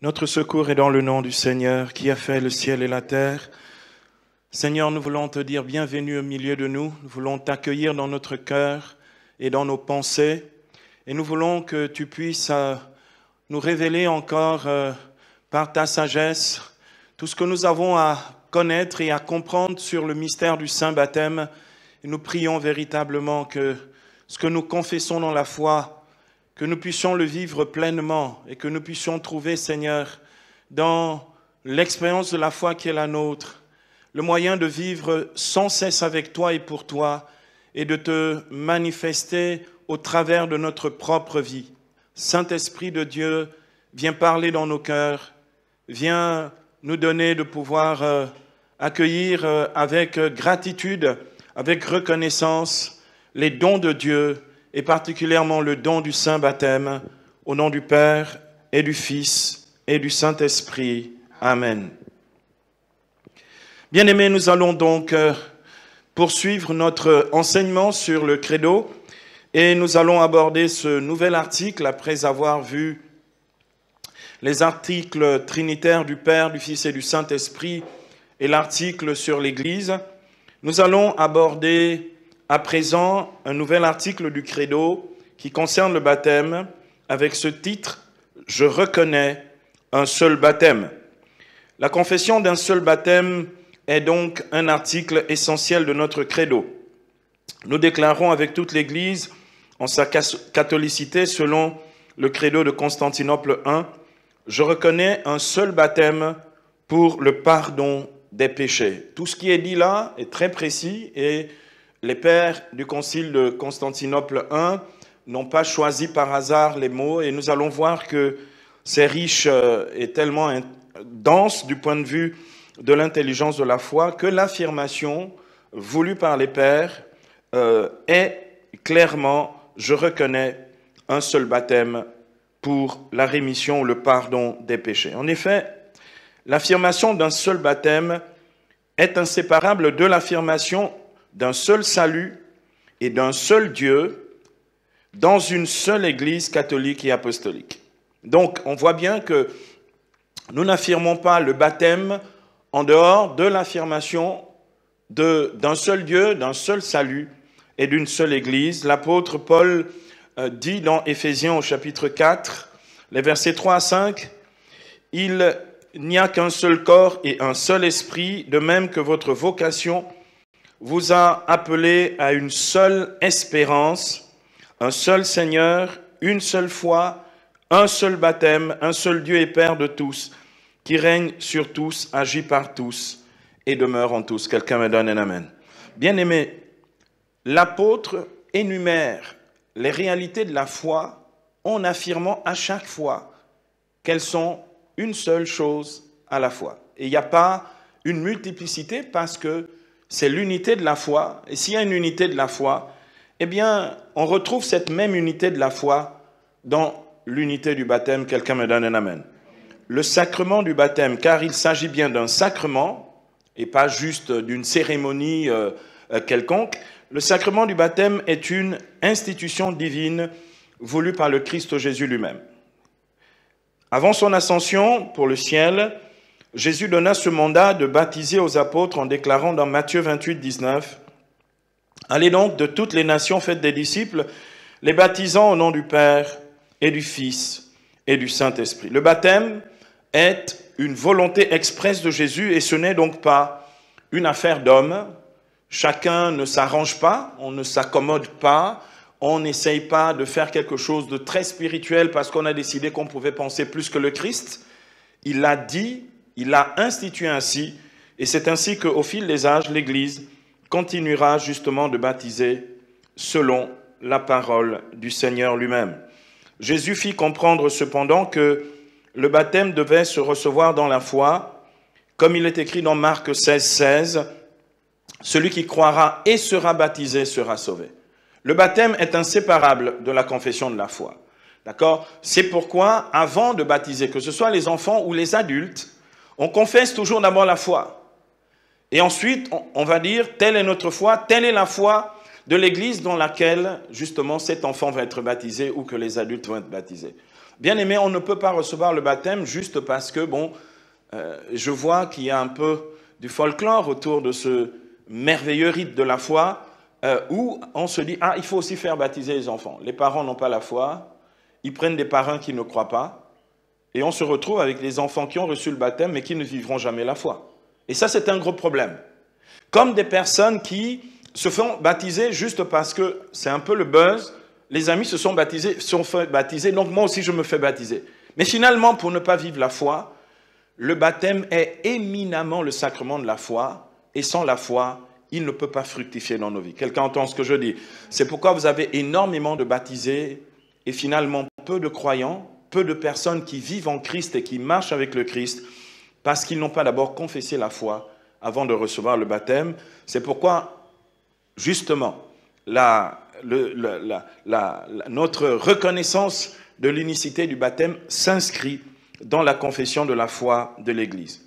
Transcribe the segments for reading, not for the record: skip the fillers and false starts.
Notre secours est dans le nom du Seigneur qui a fait le ciel et la terre. Seigneur, nous voulons te dire bienvenue au milieu de nous. Nous voulons t'accueillir dans notre cœur et dans nos pensées. Et nous voulons que tu puisses nous révéler encore par ta sagesse tout ce que nous avons à connaître et à comprendre sur le mystère du Saint Baptême. Et nous prions véritablement que ce que nous confessons dans la foi, que nous puissions le vivre pleinement et que nous puissions trouver, Seigneur, dans l'expérience de la foi qui est la nôtre, le moyen de vivre sans cesse avec toi et pour toi et de te manifester au travers de notre propre vie. Saint-Esprit de Dieu, viens parler dans nos cœurs, viens nous donner de pouvoir accueillir avec gratitude, avec reconnaissance les dons de Dieu et particulièrement le don du Saint Baptême, au nom du Père et du Fils et du Saint-Esprit. Amen. Bien-aimés, nous allons donc poursuivre notre enseignement sur le credo et nous allons aborder ce nouvel article après avoir vu les articles trinitaires du Père, du Fils et du Saint-Esprit et l'article sur l'Église. Nous allons aborder à présent un nouvel article du credo qui concerne le baptême avec ce titre « Je reconnais un seul baptême ». La confession d'un seul baptême est donc un article essentiel de notre credo. Nous déclarons avec toute l'Église en sa catholicité selon le credo de Constantinople I « Je reconnais un seul baptême pour le pardon des péchés ». Tout ce qui est dit là est très précis et les pères du concile de Constantinople I n'ont pas choisi par hasard les mots et nous allons voir que c'est riche et tellement dense du point de vue de l'intelligence de la foi que l'affirmation voulue par les pères est clairement « Je reconnais un seul baptême pour la rémission ou le pardon des péchés ». En effet, l'affirmation d'un seul baptême est inséparable de l'affirmation d'un seul salut et d'un seul Dieu dans une seule Église catholique et apostolique. Donc, on voit bien que nous n'affirmons pas le baptême en dehors de l'affirmation d'un seul Dieu, d'un seul salut et d'une seule Église. L'apôtre Paul dit dans Éphésiens au chapitre 4, les versets 3 à 5, « Il n'y a qu'un seul corps et un seul esprit, de même que votre vocation vous a appelé à une seule espérance, un seul Seigneur, une seule foi, un seul baptême, un seul Dieu et Père de tous, qui règne sur tous, agit par tous et demeure en tous. » Quelqu'un me donne un amen. Bien-aimé, l'apôtre énumère les réalités de la foi en affirmant à chaque fois qu'elles sont une seule chose à la fois. Et il n'y a pas une multiplicité parce que c'est l'unité de la foi. Et s'il y a une unité de la foi, eh bien, on retrouve cette même unité de la foi dans l'unité du baptême. Quelqu'un me donne un amen. Le sacrement du baptême, car il s'agit bien d'un sacrement et pas juste d'une cérémonie quelconque, le sacrement du baptême est une institution divine voulue par le Christ Jésus lui-même. Avant son ascension pour le ciel, Jésus donna ce mandat de baptiser aux apôtres en déclarant dans Matthieu 28, 19 « Allez donc de toutes les nations, faites des disciples, les baptisant au nom du Père et du Fils et du Saint-Esprit. » Le baptême est une volonté expresse de Jésus et ce n'est donc pas une affaire d'homme. Chacun ne s'arrange pas, on ne s'accommode pas, on n'essaye pas de faire quelque chose de très spirituel parce qu'on a décidé qu'on pouvait penser plus que le Christ. Il l'a dit, il l'a institué ainsi, et c'est ainsi qu'au fil des âges, l'Église continuera justement de baptiser selon la parole du Seigneur lui-même. Jésus fit comprendre cependant que le baptême devait se recevoir dans la foi, comme il est écrit dans Marc 16, 16, « Celui qui croira et sera baptisé sera sauvé ». Le baptême est inséparable de la confession de la foi. D'accord ? C'est pourquoi, avant de baptiser, que ce soit les enfants ou les adultes, on confesse toujours d'abord la foi. Et ensuite, on va dire, telle est notre foi, telle est la foi de l'Église dans laquelle, justement, cet enfant va être baptisé ou que les adultes vont être baptisés. Bien aimé, on ne peut pas recevoir le baptême juste parce que, bon, je vois qu'il y a un peu du folklore autour de ce merveilleux rite de la foi, où on se dit, ah, il faut aussi faire baptiser les enfants. Les parents n'ont pas la foi, ils prennent des parrains qui ne croient pas, et on se retrouve avec les enfants qui ont reçu le baptême, mais qui ne vivront jamais la foi. Et ça, c'est un gros problème. Comme des personnes qui se font baptiser juste parce que c'est un peu le buzz, les amis se sont fait baptiser, donc moi aussi je me fais baptiser. Mais finalement, pour ne pas vivre la foi, le baptême est éminemment le sacrement de la foi, et sans la foi, il ne peut pas fructifier dans nos vies. Quelqu'un entend ce que je dis? C'est pourquoi vous avez énormément de baptisés, et finalement peu de croyants, peu de personnes qui vivent en Christ et qui marchent avec le Christ, parce qu'ils n'ont pas d'abord confessé la foi avant de recevoir le baptême. C'est pourquoi, justement, notre reconnaissance de l'unicité du baptême s'inscrit dans la confession de la foi de l'Église.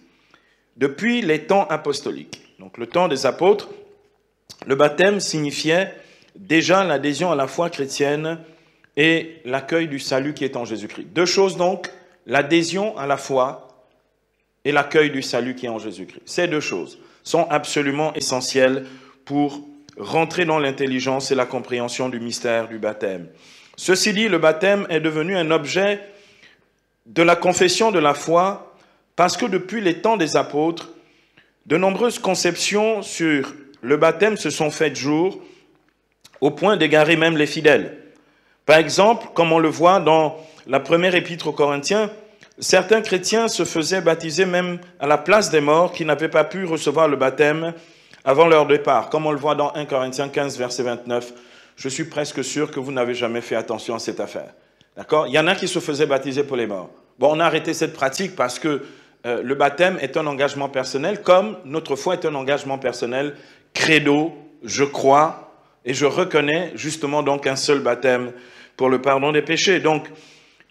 Depuis les temps apostoliques, donc le temps des apôtres, le baptême signifiait déjà l'adhésion à la foi chrétienne et l'accueil du salut qui est en Jésus-Christ. Deux choses donc, l'adhésion à la foi et l'accueil du salut qui est en Jésus-Christ. Ces deux choses sont absolument essentielles pour rentrer dans l'intelligence et la compréhension du mystère du baptême. Ceci dit, le baptême est devenu un objet de la confession de la foi parce que depuis les temps des apôtres, de nombreuses conceptions sur le baptême se sont faites jour au point d'égarer même les fidèles. Par exemple, comme on le voit dans la première épître aux Corinthiens, certains chrétiens se faisaient baptiser même à la place des morts qui n'avaient pas pu recevoir le baptême avant leur départ. Comme on le voit dans 1 Corinthiens 15, verset 29, je suis presque sûr que vous n'avez jamais fait attention à cette affaire. D'accord? Il y en a qui se faisaient baptiser pour les morts. Bon, on a arrêté cette pratique parce que le baptême est un engagement personnel, comme notre foi est un engagement personnel. Credo, je crois et je reconnais justement donc un seul baptême pour le pardon des péchés. Donc,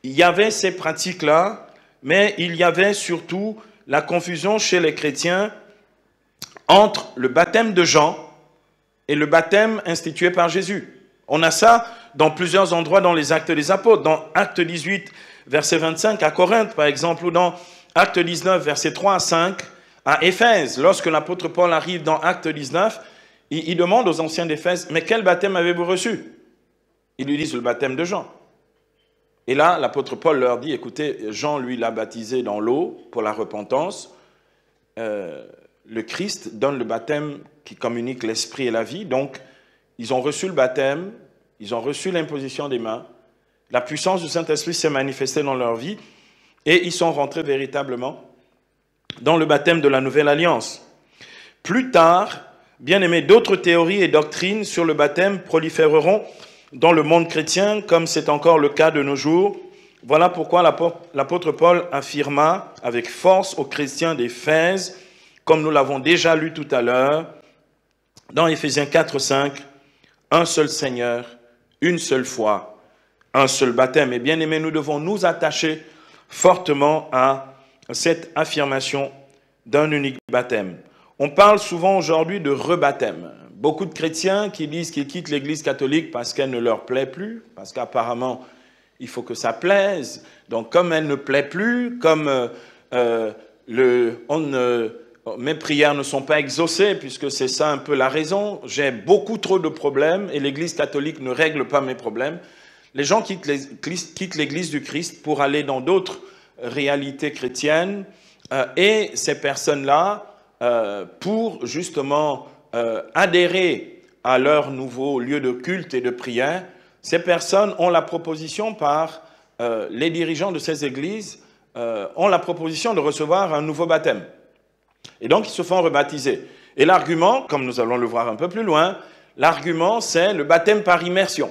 il y avait ces pratiques-là, mais il y avait surtout la confusion chez les chrétiens entre le baptême de Jean et le baptême institué par Jésus. On a ça dans plusieurs endroits dans les Actes des Apôtres, dans Acte 18, verset 25 à Corinthe par exemple, ou dans Acte 19, verset 3 à 5 à Éphèse. Lorsque l'apôtre Paul arrive dans Acte 19, il demande aux anciens d'Éphèse, mais quel baptême avez-vous reçu? Ils lui disent le baptême de Jean. Et là, l'apôtre Paul leur dit, écoutez, Jean, lui, l'a baptisé dans l'eau pour la repentance. Le Christ donne le baptême qui communique l'esprit et la vie. Donc, ils ont reçu le baptême, ils ont reçu l'imposition des mains. La puissance du Saint-Esprit s'est manifestée dans leur vie et ils sont rentrés véritablement dans le baptême de la Nouvelle Alliance. Plus tard, bien aimés, d'autres théories et doctrines sur le baptême proliféreront dans le monde chrétien, comme c'est encore le cas de nos jours. Voilà pourquoi l'apôtre Paul affirma avec force aux chrétiens d'Éphèse, comme nous l'avons déjà lu tout à l'heure, dans Éphésiens 4, 5, un seul Seigneur, une seule foi, un seul baptême. Et bien aimés, nous devons nous attacher fortement à cette affirmation d'un unique baptême. On parle souvent aujourd'hui de rebaptême. Beaucoup de chrétiens qui disent qu'ils quittent l'Église catholique parce qu'elle ne leur plaît plus, parce qu'apparemment, il faut que ça plaise. Donc, comme elle ne plaît plus, comme mes prières ne sont pas exaucées, puisque c'est ça un peu la raison, j'ai beaucoup trop de problèmes et l'Église catholique ne règle pas mes problèmes. Les gens quittent l'Église du Christ pour aller dans d'autres réalités chrétiennes et ces personnes-là, pour justement adhérer à leur nouveau lieu de culte et de prière, ces personnes ont la proposition par les dirigeants de ces églises, ont la proposition de recevoir un nouveau baptême. Et donc, ils se font rebaptiser. Et l'argument, comme nous allons le voir un peu plus loin, l'argument, c'est le baptême par immersion.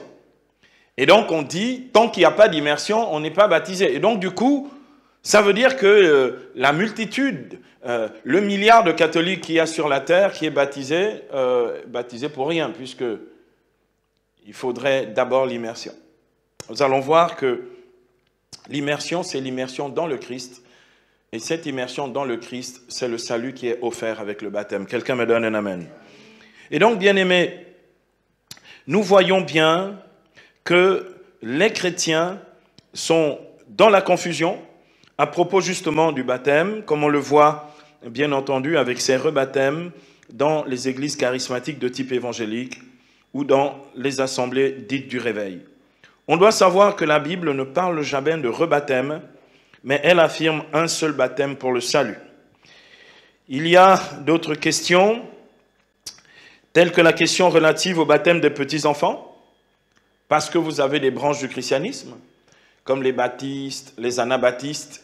Et donc, on dit, tant qu'il n'y a pas d'immersion, on n'est pas baptisé. Et donc, du coup, ça veut dire que la multitude, le milliard de catholiques qu'il y a sur la terre qui est baptisé pour rien, puisque il faudrait d'abord l'immersion. Nous allons voir que l'immersion, c'est l'immersion dans le Christ. Et cette immersion dans le Christ, c'est le salut qui est offert avec le baptême. Quelqu'un me donne un amen. Et donc, bien-aimés, nous voyons bien que les chrétiens sont dans la confusion à propos justement du baptême, comme on le voit bien entendu avec ces rebaptêmes dans les églises charismatiques de type évangélique ou dans les assemblées dites du réveil. On doit savoir que la Bible ne parle jamais de rebaptême, mais elle affirme un seul baptême pour le salut. Il y a d'autres questions, telles que la question relative au baptême des petits-enfants, parce que vous avez des branches du christianisme, comme les baptistes, les anabaptistes,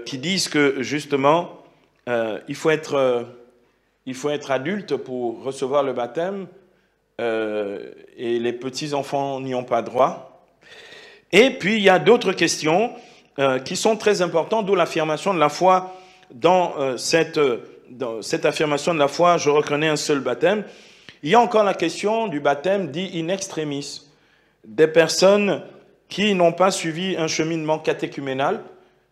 qui disent que justement, il faut être adulte pour recevoir le baptême, et les petits-enfants n'y ont pas droit. Et puis, il y a d'autres questions qui sont très importantes, d'où l'affirmation de la foi. Dans cette affirmation de la foi, je reconnais un seul baptême. Il y a encore la question du baptême dit in extremis, des personnes qui n'ont pas suivi un cheminement catéchuménal,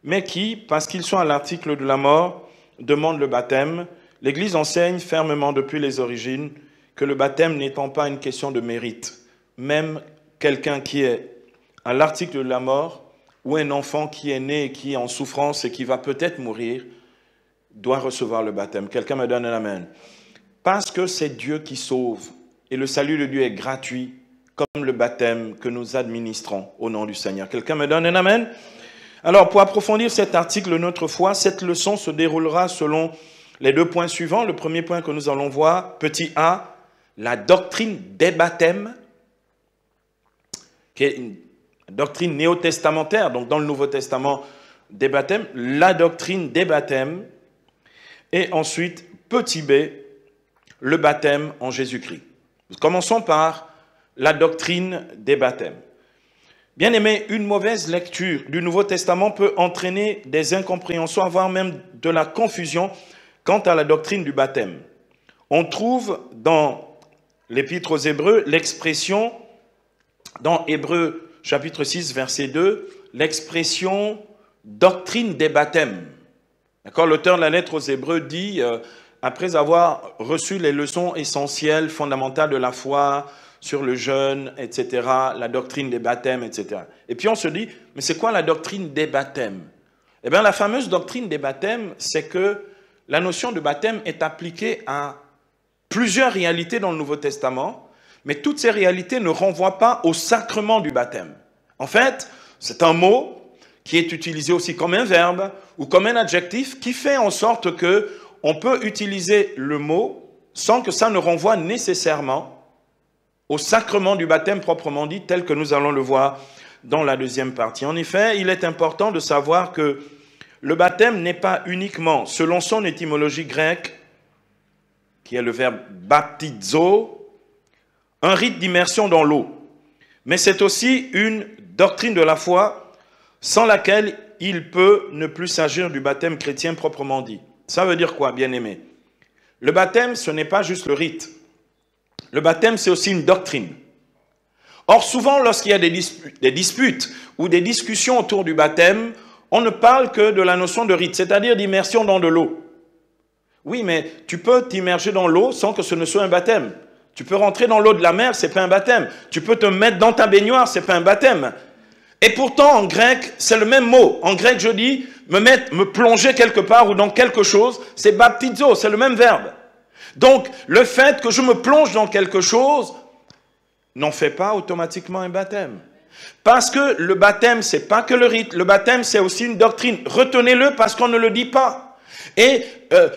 mais qui, parce qu'ils sont à l'article de la mort, demandent le baptême. L'Église enseigne fermement depuis les origines que le baptême n'étant pas une question de mérite, même quelqu'un qui est à l'article de la mort ou un enfant qui est né, qui est en souffrance et qui va peut-être mourir, doit recevoir le baptême. Quelqu'un me donne un amen. Parce que c'est Dieu qui sauve et le salut de Dieu est gratuit, comme le baptême que nous administrons au nom du Seigneur. Quelqu'un me donne un amen? Alors, pour approfondir cet article, notre foi, cette leçon se déroulera selon les 2 points suivants. Le premier point que nous allons voir, petit a, la doctrine des baptêmes, qui est une doctrine néo-testamentaire, donc dans le Nouveau Testament des baptêmes, la doctrine des baptêmes, et ensuite, petit b, le baptême en Jésus-Christ. Commençons par la doctrine des baptêmes. Bien aimé, une mauvaise lecture du Nouveau Testament peut entraîner des incompréhensions, voire même de la confusion quant à la doctrine du baptême. On trouve dans l'Épître aux Hébreux l'expression, dans Hébreux chapitre 6, verset 2, l'expression doctrine des baptêmes. D'accord, l'auteur de la lettre aux Hébreux dit, après avoir reçu les leçons essentielles, fondamentales de la foi, sur le jeûne, etc., la doctrine des baptêmes, etc. Et puis on se dit, mais c'est quoi la doctrine des baptêmes? Eh bien, la fameuse doctrine des baptêmes, c'est que la notion de baptême est appliquée à plusieurs réalités dans le Nouveau Testament, mais toutes ces réalités ne renvoient pas au sacrement du baptême. En fait, c'est un mot qui est utilisé aussi comme un verbe ou comme un adjectif qui fait en sorte que on peut utiliser le mot sans que ça ne renvoie nécessairement au sacrement du baptême proprement dit, tel que nous allons le voir dans la deuxième partie. En effet, il est important de savoir que le baptême n'est pas uniquement, selon son étymologie grecque, qui est le verbe baptizo, un rite d'immersion dans l'eau, mais c'est aussi une doctrine de la foi sans laquelle il peut ne plus s'agir du baptême chrétien proprement dit. Ça veut dire quoi, bien-aimé? Le baptême, ce n'est pas juste le rite. Le baptême, c'est aussi une doctrine. Or, souvent, lorsqu'il y a des disputes ou des discussions autour du baptême, on ne parle que de la notion de rite, c'est-à-dire d'immersion dans de l'eau. Oui, mais tu peux t'immerger dans l'eau sans que ce ne soit un baptême. Tu peux rentrer dans l'eau de la mer, c'est pas un baptême. Tu peux te mettre dans ta baignoire, c'est pas un baptême. Et pourtant, en grec, c'est le même mot. En grec, je dis me plonger quelque part ou dans quelque chose, c'est baptizo, c'est le même verbe. Donc, le fait que je me plonge dans quelque chose n'en fait pas automatiquement un baptême. Parce que le baptême, c'est pas que le rite. Le baptême, c'est aussi une doctrine. Retenez-le parce qu'on ne le dit pas. Et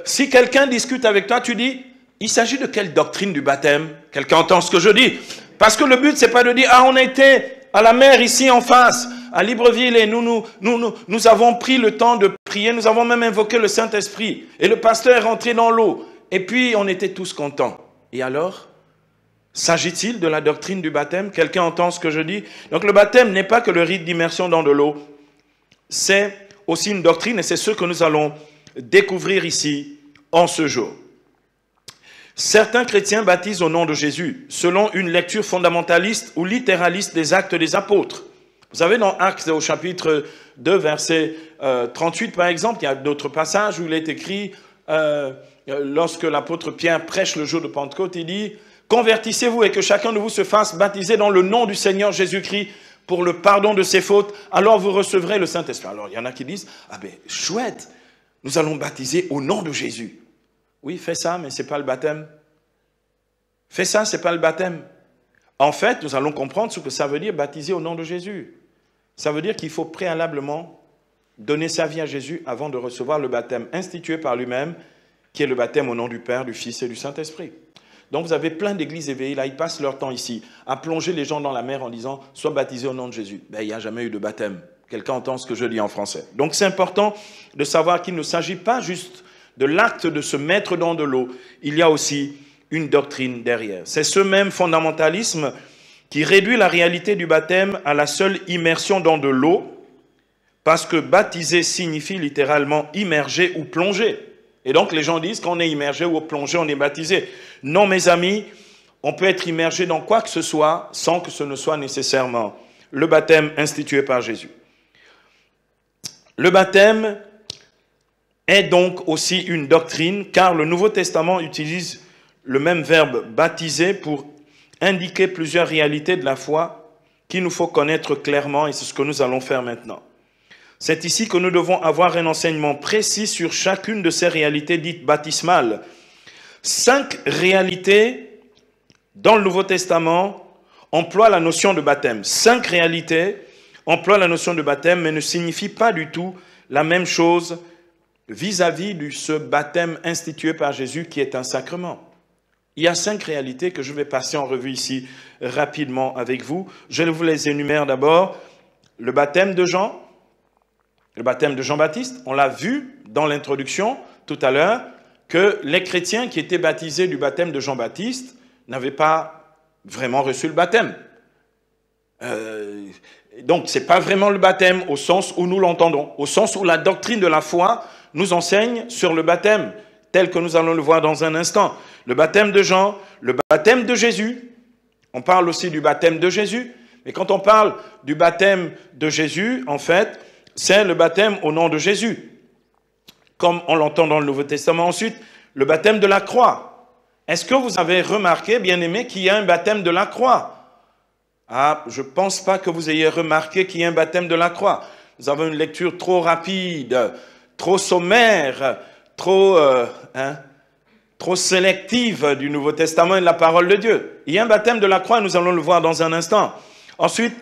si quelqu'un discute avec toi, tu dis, il s'agit de quelle doctrine du baptême? Quelqu'un entend ce que je dis? Parce que le but, c'est pas de dire, ah, on était à la mer ici en face, à Libreville, et nous avons pris le temps de prier, nous avons même invoqué le Saint-Esprit. Et le pasteur est rentré dans l'eau. Et puis, on était tous contents. Et alors, s'agit-il de la doctrine du baptême? Quelqu'un entend ce que je dis? Donc, le baptême n'est pas que le rite d'immersion dans de l'eau. C'est aussi une doctrine, et c'est ce que nous allons découvrir ici, en ce jour. Certains chrétiens baptisent au nom de Jésus, selon une lecture fondamentaliste ou littéraliste des Actes des Apôtres. Vous savez, dans Actes au chapitre 2, verset 38, par exemple, il y a d'autres passages où il est écrit... lorsque l'apôtre Pierre prêche le jour de Pentecôte, il dit « Convertissez-vous et que chacun de vous se fasse baptiser dans le nom du Seigneur Jésus-Christ pour le pardon de ses fautes, alors vous recevrez le Saint-Esprit. Alors il y en a qui disent, ah ben chouette, nous allons baptiser au nom de Jésus. Oui, fais ça, mais ce n'est pas le baptême. Fais ça, ce n'est pas le baptême. En fait, nous allons comprendre ce que ça veut dire baptiser au nom de Jésus. Ça veut dire qu'il faut préalablement donner sa vie à Jésus avant de recevoir le baptême institué par lui-même, qui est le baptême au nom du Père, du Fils et du Saint-Esprit. Donc vous avez plein d'églises éveillées, là ils passent leur temps ici, à plonger les gens dans la mer en disant « sois baptisé au nom de Jésus ». Ben, il n'y a jamais eu de baptême. Quelqu'un entend ce que je dis en français. Donc c'est important de savoir qu'il ne s'agit pas juste de l'acte de se mettre dans de l'eau. Il y a aussi une doctrine derrière. C'est ce même fondamentalisme qui réduit la réalité du baptême à la seule immersion dans de l'eau, parce que baptiser signifie littéralement immerger ou plonger. Et donc les gens disent qu'on est immergé ou plongé, on est baptisé. Non, mes amis, on peut être immergé dans quoi que ce soit sans que ce ne soit nécessairement le baptême institué par Jésus. Le baptême est donc aussi une doctrine, car le Nouveau Testament utilise le même verbe baptiser pour indiquer plusieurs réalités de la foi qu'il nous faut connaître clairement, et c'est ce que nous allons faire maintenant. C'est ici que nous devons avoir un enseignement précis sur chacune de ces réalités dites baptismales. 5 réalités dans le Nouveau Testament emploient la notion de baptême. 5 réalités emploient la notion de baptême, mais ne signifient pas du tout la même chose vis-à-vis de ce baptême institué par Jésus qui est un sacrement. Il y a 5 réalités que je vais passer en revue ici rapidement avec vous. Je vous les énumère d'abord. Le baptême de Jean. Le baptême de Jean-Baptiste, on l'a vu dans l'introduction tout à l'heure, que les chrétiens qui étaient baptisés du baptême de Jean-Baptiste n'avaient pas vraiment reçu le baptême. Donc, ce n'est pas vraiment le baptême au sens où nous l'entendons, au sens où la doctrine de la foi nous enseigne sur le baptême, tel que nous allons le voir dans un instant. Le baptême de Jean, le baptême de Jésus, on parle aussi du baptême de Jésus, mais quand on parle du baptême de Jésus, en fait, c'est le baptême au nom de Jésus, comme on l'entend dans le Nouveau Testament. Ensuite, le baptême de la croix. Est-ce que vous avez remarqué, bien-aimés, qu'il y a un baptême de la croix? Ah, je ne pense pas que vous ayez remarqué qu'il y a un baptême de la croix. Nous avons une lecture trop rapide, trop sommaire, trop sélective du Nouveau Testament et de la parole de Dieu. Il y a un baptême de la croix, nous allons le voir dans un instant. Ensuite,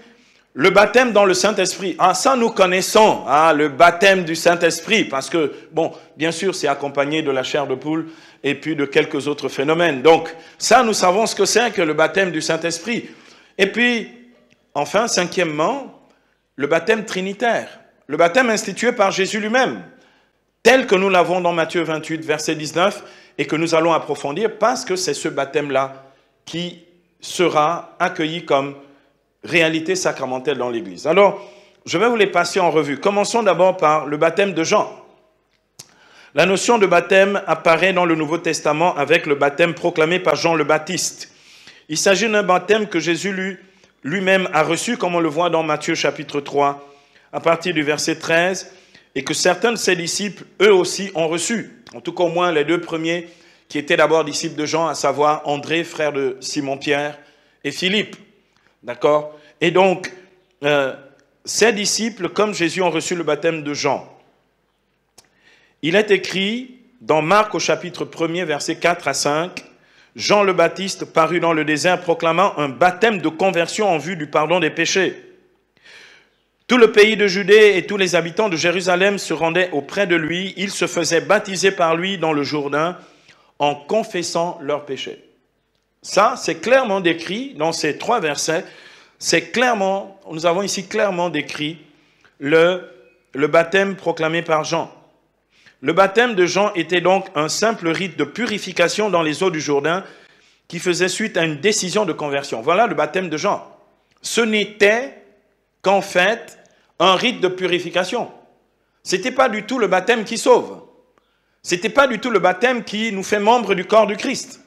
le baptême dans le Saint-Esprit. Ah, ça nous connaissons, le baptême du Saint-Esprit, parce que, bon, bien sûr, c'est accompagné de la chair de poule et puis de quelques autres phénomènes. Donc, ça, nous savons ce que c'est que le baptême du Saint-Esprit. Et puis, enfin, 5e, le baptême trinitaire. Le baptême institué par Jésus lui-même, tel que nous l'avons dans Matthieu 28, verset 19, et que nous allons approfondir, parce que c'est ce baptême-là qui sera accueilli comme réalité sacramentelle dans l'Église. Alors, je vais vous les passer en revue. Commençons d'abord par le baptême de Jean. La notion de baptême apparaît dans le Nouveau Testament avec le baptême proclamé par Jean le Baptiste. Il s'agit d'un baptême que Jésus lui-même a reçu, comme on le voit dans Matthieu chapitre 3, à partir du verset 13, et que certains de ses disciples, eux aussi, ont reçu. En tout cas, au moins les 2 premiers, qui étaient d'abord disciples de Jean, à savoir André, frère de Simon-Pierre, et Philippe. D'accord? Et donc, ces disciples, comme Jésus, ont reçu le baptême de Jean. Il est écrit dans Marc au chapitre 1er, versets 4 à 5, « Jean le Baptiste parut dans le désert proclamant un baptême de conversion en vue du pardon des péchés. Tout le pays de Judée et tous les habitants de Jérusalem se rendaient auprès de lui. Ils se faisaient baptiser par lui dans le Jourdain en confessant leurs péchés. » Ça, c'est clairement décrit dans ces 3 versets. Nous avons ici clairement décrit le baptême proclamé par Jean. Le baptême de Jean était donc un simple rite de purification dans les eaux du Jourdain qui faisait suite à une décision de conversion. Voilà le baptême de Jean. Ce n'était qu'en fait un rite de purification. Ce n'était pas du tout le baptême qui sauve. Ce n'était pas du tout le baptême qui nous fait membres du corps du Christ.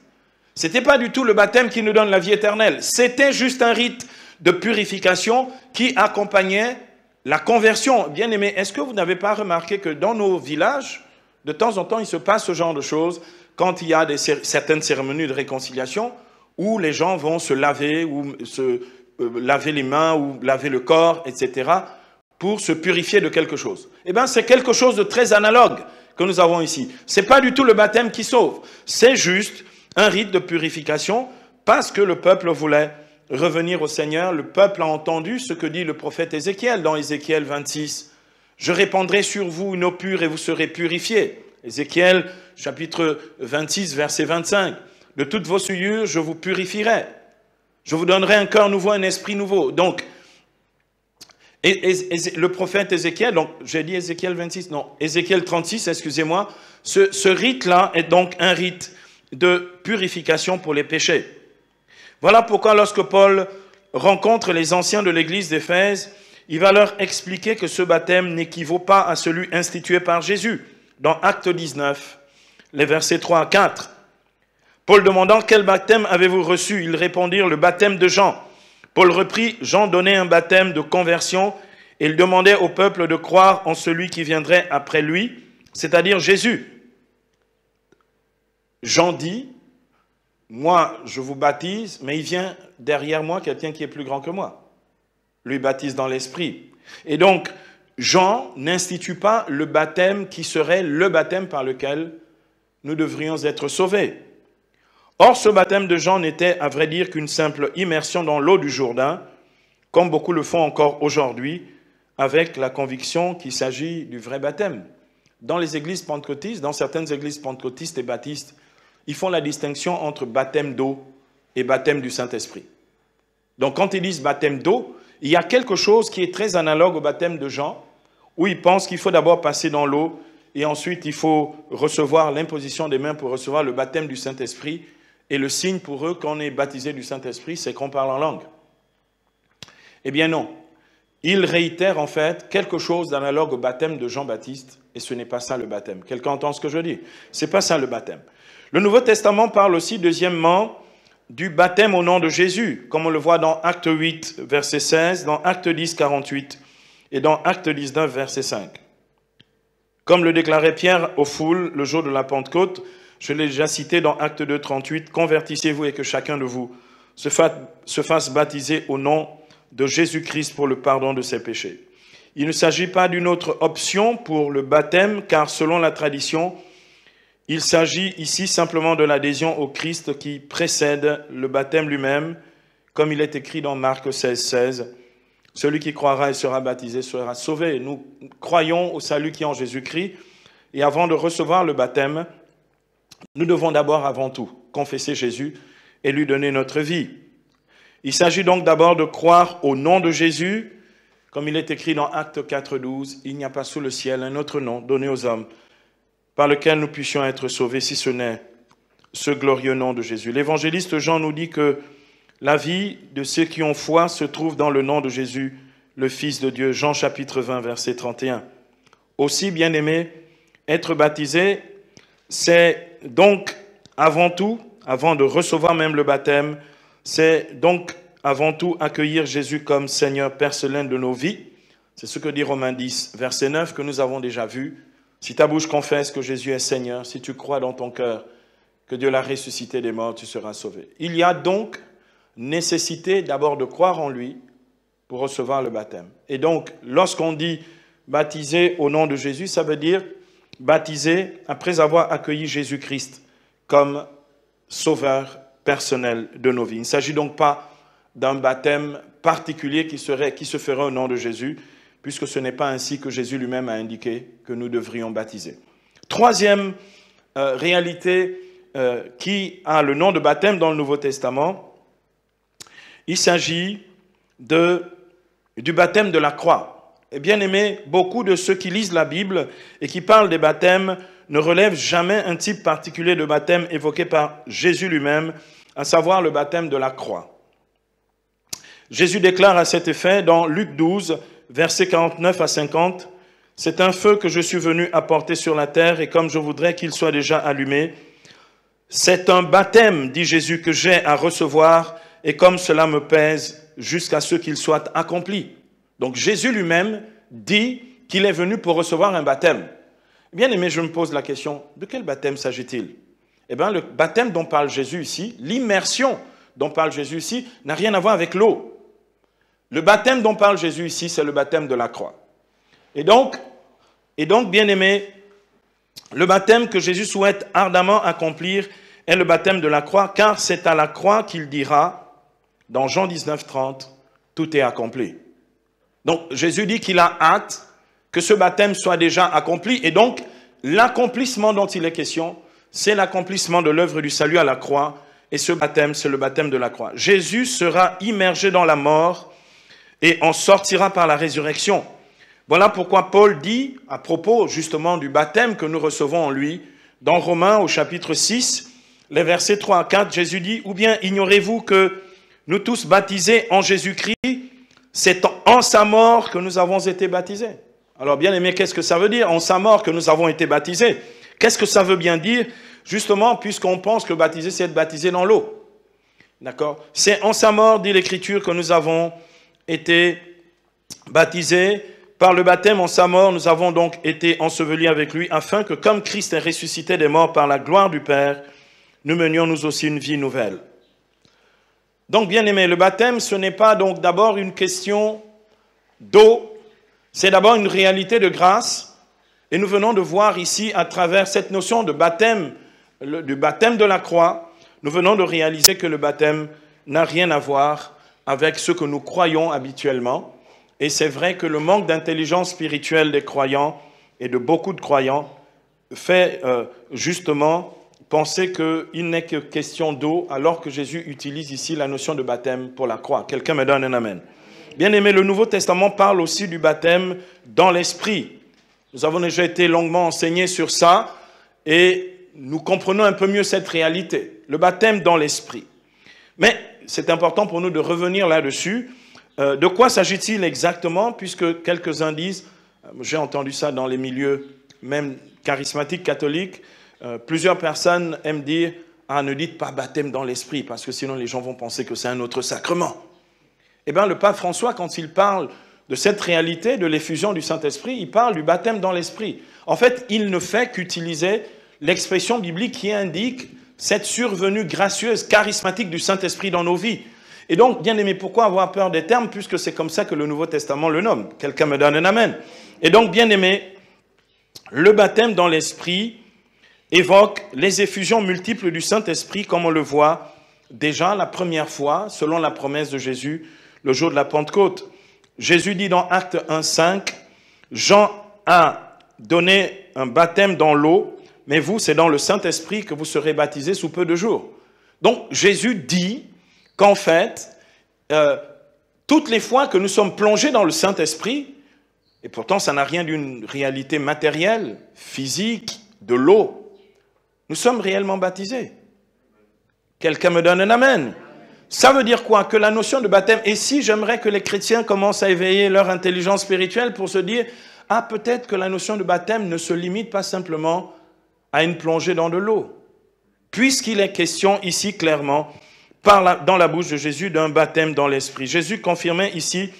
Ce n'était pas du tout le baptême qui nous donne la vie éternelle. C'était juste un rite de purification qui accompagnait la conversion. Bien aimé, est-ce que vous n'avez pas remarqué que dans nos villages, de temps en temps, il se passe ce genre de choses quand il y a certaines cérémonies de réconciliation où les gens vont se laver ou se laver les mains ou laver le corps, etc., pour se purifier de quelque chose. Eh bien, c'est quelque chose de très analogue que nous avons ici. Ce n'est pas du tout le baptême qui sauve. C'est juste un rite de purification parce que le peuple voulait revenir au Seigneur. Le peuple a entendu ce que dit le prophète Ézéchiel dans Ézéchiel 26. « Je répandrai sur vous une eau pure et vous serez purifiés. » Ézéchiel chapitre 26, verset 25. « De toutes vos souillures, je vous purifierai. Je vous donnerai un cœur nouveau, un esprit nouveau. » Donc, le prophète Ézéchiel, donc j'ai dit Ézéchiel 26, non, Ézéchiel 36, excusez-moi, ce rite-là est donc un rite de purification pour les péchés. Voilà pourquoi lorsque Paul rencontre les anciens de l'église d'Éphèse, il va leur expliquer que ce baptême n'équivaut pas à celui institué par Jésus. Dans Acte 19, les versets 3 à 4. Paul demandant « Quel baptême avez-vous reçu ?» Ils répondirent « Le baptême de Jean. » Paul reprit « Jean donnait un baptême de conversion et il demandait au peuple de croire en celui qui viendrait après lui, c'est-à-dire Jésus. » Jean dit « Moi, je vous baptise, mais il vient derrière moi quelqu'un qui est plus grand que moi. » Lui baptise dans l'esprit. Et donc, Jean n'institue pas le baptême qui serait le baptême par lequel nous devrions être sauvés. Or, ce baptême de Jean n'était, à vrai dire, qu'une simple immersion dans l'eau du Jourdain, comme beaucoup le font encore aujourd'hui, avec la conviction qu'il s'agit du vrai baptême. Dans les églises pentecôtistes, dans certaines églises pentecôtistes et baptistes, ils font la distinction entre baptême d'eau et baptême du Saint-Esprit. Donc, quand ils disent baptême d'eau, il y a quelque chose qui est très analogue au baptême de Jean, où ils pensent qu'il faut d'abord passer dans l'eau et ensuite il faut recevoir l'imposition des mains pour recevoir le baptême du Saint-Esprit. Et le signe pour eux qu'on est baptisé du Saint-Esprit, c'est qu'on parle en langue. Eh bien non. Ils réitèrent en fait quelque chose d'analogue au baptême de Jean-Baptiste, et ce n'est pas ça le baptême. Quelqu'un entend ce que je dis? Ce n'est pas ça le baptême. Le Nouveau Testament parle aussi, deuxièmement, du baptême au nom de Jésus, comme on le voit dans Acte 8, verset 16, dans Acte 10, 48, et dans Acte 19, verset 5. Comme le déclarait Pierre aux foules le jour de la Pentecôte, je l'ai déjà cité dans Acte 2, 38, « Convertissez-vous et que chacun de vous se fasse baptiser au nom de Jésus-Christ pour le pardon de ses péchés. » Il ne s'agit pas d'une autre option pour le baptême, car selon la tradition, il s'agit ici simplement de l'adhésion au Christ qui précède le baptême lui-même, comme il est écrit dans Marc 16, 16. « Celui qui croira et sera baptisé sera sauvé. » Nous croyons au salut qui est en Jésus-Christ, et avant de recevoir le baptême, nous devons d'abord, avant tout, confesser Jésus et lui donner notre vie. Il s'agit donc d'abord de croire au nom de Jésus, comme il est écrit dans Acte 4, 12, « Il n'y a pas sous le ciel un autre nom donné aux hommes par lequel nous puissions être sauvés, si ce n'est ce glorieux nom de Jésus. » L'évangéliste Jean nous dit que la vie de ceux qui ont foi se trouve dans le nom de Jésus, le Fils de Dieu. Jean chapitre 20, verset 31. Aussi, bien-aimés, être baptisé, c'est donc avant tout, avant de recevoir même le baptême, c'est donc avant tout accueillir Jésus comme Seigneur personnel de nos vies. C'est ce que dit Romains 10, verset 9, que nous avons déjà vu. Si ta bouche confesse que Jésus est Seigneur, si tu crois dans ton cœur que Dieu l'a ressuscité des morts, tu seras sauvé. Il y a donc nécessité d'abord de croire en lui pour recevoir le baptême. Et donc, lorsqu'on dit baptiser au nom de Jésus, ça veut dire baptisé après avoir accueilli Jésus-Christ comme sauveur personnel de nos vies. Il ne s'agit donc pas d'un baptême particulier qui se ferait au nom de Jésus, puisque ce n'est pas ainsi que Jésus lui-même a indiqué que nous devrions baptiser. Troisième réalité qui a le nom de baptême dans le Nouveau Testament, il s'agit du baptême de la croix. Et bien aimé, beaucoup de ceux qui lisent la Bible et qui parlent des baptêmes ne relèvent jamais un type particulier de baptême évoqué par Jésus lui-même, à savoir le baptême de la croix. Jésus déclare à cet effet dans Luc 12, versets 49 à 50, « C'est un feu que je suis venu apporter sur la terre, et comme je voudrais qu'il soit déjà allumé, c'est un baptême, dit Jésus, que j'ai à recevoir, et comme cela me pèse, jusqu'à ce qu'il soit accompli. » Donc Jésus lui-même dit qu'il est venu pour recevoir un baptême. Bien aimé, je me pose la question, de quel baptême s'agit-il? Eh bien, le baptême dont parle Jésus ici, l'immersion dont parle Jésus ici, n'a rien à voir avec l'eau. Le baptême dont parle Jésus ici, c'est le baptême de la croix. Et donc, bien-aimés, le baptême que Jésus souhaite ardemment accomplir est le baptême de la croix, car c'est à la croix qu'il dira, dans Jean 19, 30, « Tout est accompli ». Donc, Jésus dit qu'il a hâte que ce baptême soit déjà accompli. Et donc, l'accomplissement dont il est question, c'est l'accomplissement de l'œuvre du salut à la croix. Et ce baptême, c'est le baptême de la croix. Jésus sera immergé dans la mort et en sortira par la résurrection. Voilà pourquoi Paul dit, à propos justement du baptême que nous recevons en lui, dans Romains au chapitre 6, les versets 3 à 4, Jésus dit, « Ou bien ignorez-vous que nous tous baptisés en Jésus-Christ, c'est en sa mort que nous avons été baptisés. » Alors bien aimé, qu'est-ce que ça veut dire? En sa mort que nous avons été baptisés. Qu'est-ce que ça veut bien dire? Justement, puisqu'on pense que baptiser, c'est être baptisé dans l'eau. D'accord? C'est en sa mort, dit l'Écriture, que nous avons été baptisés. Par le baptême en sa mort, nous avons donc été ensevelis avec lui, afin que, comme Christ est ressuscité des morts par la gloire du Père, nous menions nous aussi une vie nouvelle. Donc, bien aimé, le baptême, ce n'est pas donc d'abord une question d'eau, c'est d'abord une réalité de grâce. Et nous venons de voir ici, à travers cette notion de baptême, du baptême de la croix, nous venons de réaliser que le baptême n'a rien à voir avec ce que nous croyons habituellement. Et c'est vrai que le manque d'intelligence spirituelle des croyants et de beaucoup de croyants fait justement penser qu'il n'est que question d'eau, alors que Jésus utilise ici la notion de baptême pour la croix. Quelqu'un me donne un amen. Bien aimé, le Nouveau Testament parle aussi du baptême dans l'esprit. Nous avons déjà été longuement enseignés sur ça et nous comprenons un peu mieux cette réalité, le baptême dans l'esprit. Mais c'est important pour nous de revenir là-dessus. De quoi s'agit-il exactement? Puisque quelques-uns disent, j'ai entendu ça dans les milieux même charismatiques catholiques, plusieurs personnes aiment dire « Ah, ne dites pas baptême dans l'esprit, parce que sinon les gens vont penser que c'est un autre sacrement. » Eh bien, le pape François, quand il parle de cette réalité de l'effusion du Saint-Esprit, il parle du baptême dans l'esprit. En fait, il ne fait qu'utiliser l'expression biblique qui indique cette survenue gracieuse, charismatique du Saint-Esprit dans nos vies. Et donc, bien aimé, pourquoi avoir peur des termes, puisque c'est comme ça que le Nouveau Testament le nomme? Quelqu'un me donne un amen. Et donc, bien aimé, le baptême dans l'esprit évoque les effusions multiples du Saint-Esprit, comme on le voit déjà la première fois, selon la promesse de Jésus, le jour de la Pentecôte. Jésus dit dans Actes 1,5, « Jean a donné un baptême dans l'eau, mais vous, c'est dans le Saint-Esprit que vous serez baptisés sous peu de jours. » Donc, Jésus dit qu'en fait, toutes les fois que nous sommes plongés dans le Saint-Esprit, et pourtant ça n'a rien d'une réalité matérielle, physique, de l'eau, nous sommes réellement baptisés. Quelqu'un me donne un amen. Ça veut dire quoi? Que la notion de baptême, et si j'aimerais que les chrétiens commencent à éveiller leur intelligence spirituelle pour se dire, ah, peut-être que la notion de baptême ne se limite pas simplement à une plongée dans de l'eau, puisqu'il est question ici clairement, dans la bouche de Jésus, d'un baptême dans l'esprit. Jésus confirmait ici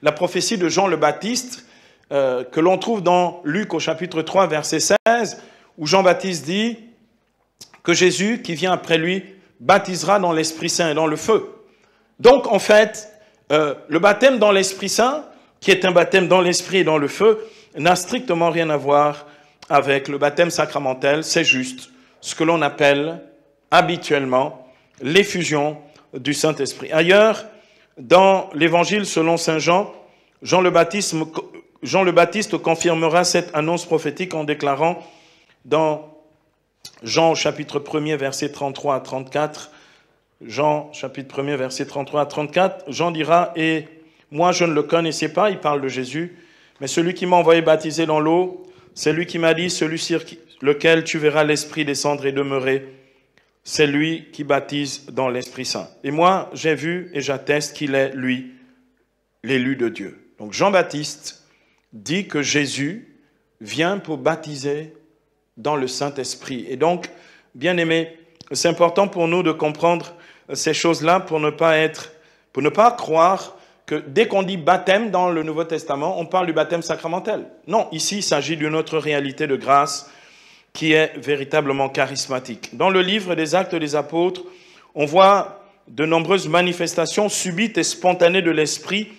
la prophétie de Jean le Baptiste, que l'on trouve dans Luc au chapitre 3, verset 16, où Jean-Baptiste dit que Jésus, qui vient après lui, baptisera dans l'Esprit Saint et dans le feu. Donc, en fait, le baptême dans l'Esprit Saint, qui est un baptême dans l'Esprit et dans le feu, n'a strictement rien à voir avec le baptême sacramentel. C'est juste ce que l'on appelle habituellement l'effusion du Saint-Esprit. Ailleurs, dans l'Évangile selon saint Jean, Jean le Baptiste confirmera cette annonce prophétique en déclarant dans Jean chapitre 1er, verset 33 à 34, Jean chapitre 1er, verset 33 à 34, Jean dira, « Et moi je ne le connaissais pas », il parle de Jésus, « mais celui qui m'a envoyé baptiser dans l'eau, c'est lui qui m'a dit, celui sur lequel tu verras l'Esprit descendre et demeurer, c'est lui qui baptise dans l'Esprit Saint. Et moi, j'ai vu et j'atteste qu'il est, lui, l'élu de Dieu. » Donc Jean-Baptiste dit que Jésus vient pour baptiser dans le Saint-Esprit. Et donc, bien aimé, c'est important pour nous de comprendre ces choses-là pour ne pas croire que dès qu'on dit baptême dans le Nouveau Testament, on parle du baptême sacramentel. Non, ici, il s'agit d'une autre réalité de grâce qui est véritablement charismatique. Dans le livre des Actes des Apôtres, on voit de nombreuses manifestations subites et spontanées de l'Esprit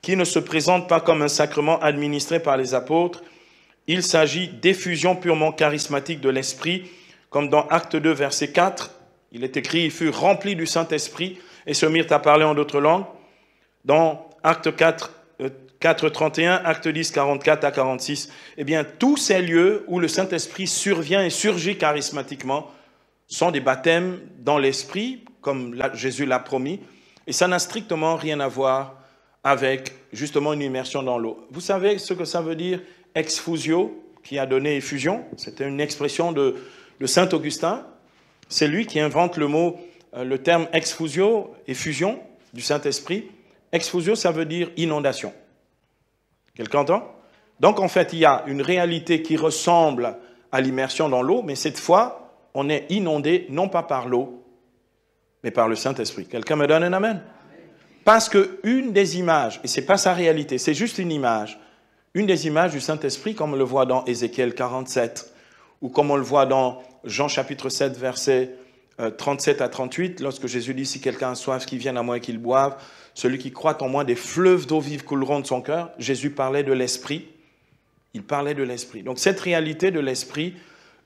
qui ne se présente pas comme un sacrement administré par les apôtres. Il s'agit d'effusion purement charismatique de l'Esprit, comme dans Acte 2, verset 4. Il est écrit, ils furent remplis du Saint-Esprit et se mirent à parler en d'autres langues. Dans Acte 4, 31, Acte 10, 44 à 46, eh bien, tous ces lieux où le Saint-Esprit survient et surgit charismatiquement sont des baptêmes dans l'Esprit, comme Jésus l'a promis, et ça n'a strictement rien à voir avec, justement, une immersion dans l'eau. Vous savez ce que ça veut dire, exfusio, qui a donné effusion? C'était une expression de Saint Augustin. C'est lui qui invente le terme exfusio, effusion du Saint-Esprit. Exfusio, ça veut dire inondation. Quelqu'un entend? Donc, en fait, il y a une réalité qui ressemble à l'immersion dans l'eau, mais cette fois, on est inondé, non pas par l'eau, mais par le Saint-Esprit. Quelqu'un me donne un amen? Parce qu'une des images, et ce n'est pas sa réalité, c'est juste une image du Saint-Esprit, comme on le voit dans Ézéchiel 47, ou comme on le voit dans Jean chapitre 7, versets 37 à 38, lorsque Jésus dit, si quelqu'un a soif, qu'il vienne à moi et qu'il boive, celui qui croit en moi, des fleuves d'eau vive couleront de son cœur. Jésus parlait de l'Esprit. Il parlait de l'Esprit. Donc cette réalité de l'Esprit,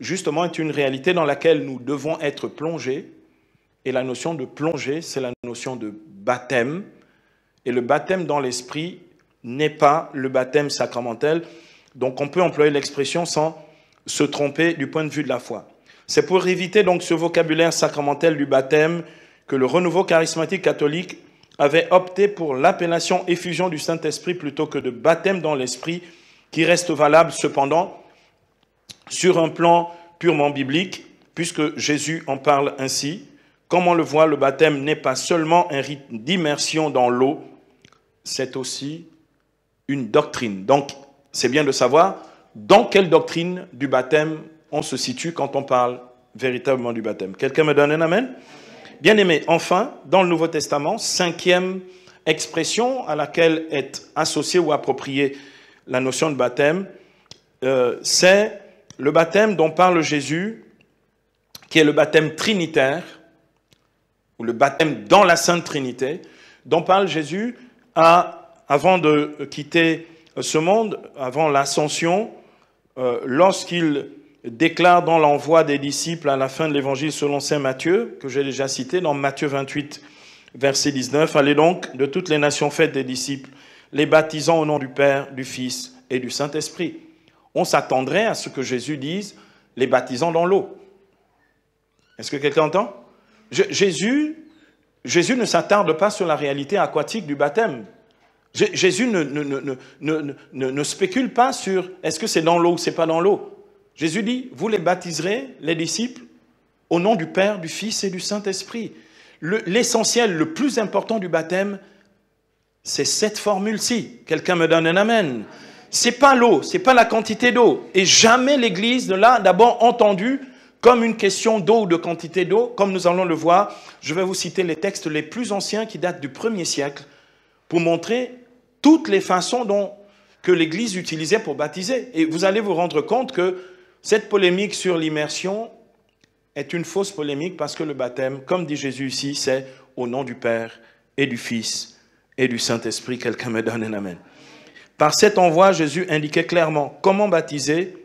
justement, est une réalité dans laquelle nous devons être plongés. Et la notion de plongée, c'est la notion de baptême. Et le baptême dans l'Esprit n'est pas le baptême sacramentel. Donc on peut employer l'expression sans se tromper du point de vue de la foi. C'est pour éviter donc ce vocabulaire sacramentel du baptême que le renouveau charismatique catholique avait opté pour l'appellation effusion du Saint-Esprit plutôt que de baptême dans l'Esprit, qui reste valable cependant sur un plan purement biblique, puisque Jésus en parle ainsi. Comme on le voit, le baptême n'est pas seulement un rite d'immersion dans l'eau, c'est aussi une doctrine. Donc, c'est bien de savoir dans quelle doctrine du baptême on se situe quand on parle véritablement du baptême. Quelqu'un me donne un amen? Bien-aimés, enfin, dans le Nouveau Testament, 5e expression à laquelle est associée ou appropriée la notion de baptême, c'est le baptême dont parle Jésus, qui est le baptême trinitaire, ou le baptême dans la Sainte Trinité, dont parle Jésus avant de quitter ce monde, avant l'ascension, lorsqu'il déclare dans l'envoi des disciples à la fin de l'évangile selon saint Matthieu, que j'ai déjà cité, dans Matthieu 28, verset 19, « Allez donc de toutes les nations faites des disciples, les baptisant au nom du Père, du Fils et du Saint-Esprit. » On s'attendrait à ce que Jésus dise, les baptisant dans l'eau. Est-ce que quelqu'un entend? Jésus ne s'attarde pas sur la réalité aquatique du baptême. Jésus ne spécule pas sur est-ce que c'est dans l'eau ou c'est pas dans l'eau. Jésus dit, vous les baptiserez, les disciples, au nom du Père, du Fils et du Saint-Esprit. L'essentiel, le plus important du baptême, c'est cette formule-ci. Quelqu'un me donne un amen. C'est pas l'eau, c'est pas la quantité d'eau. Et jamais l'Église ne l'a d'abord entendu comme une question d'eau ou de quantité d'eau, comme nous allons le voir. Je vais vous citer les textes les plus anciens qui datent du 1er siècle pour montrer toutes les façons que l'Église utilisait pour baptiser. Et vous allez vous rendre compte que cette polémique sur l'immersion est une fausse polémique parce que le baptême, comme dit Jésus ici, c'est au nom du Père et du Fils et du Saint-Esprit. Quelqu'un me donne un amen. Par cet envoi, Jésus indiquait clairement comment baptiser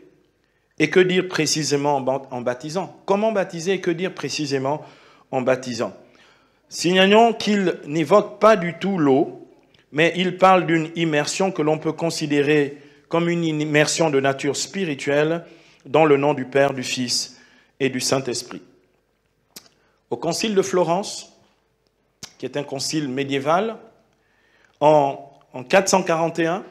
et que dire précisément en baptisant. Comment baptiser et que dire précisément en baptisant. Signalons qu'il n'évoque pas du tout l'eau, mais il parle d'une immersion que l'on peut considérer comme une immersion de nature spirituelle dans le nom du Père, du Fils et du Saint-Esprit. Au concile de Florence, qui est un concile médiéval, en 441,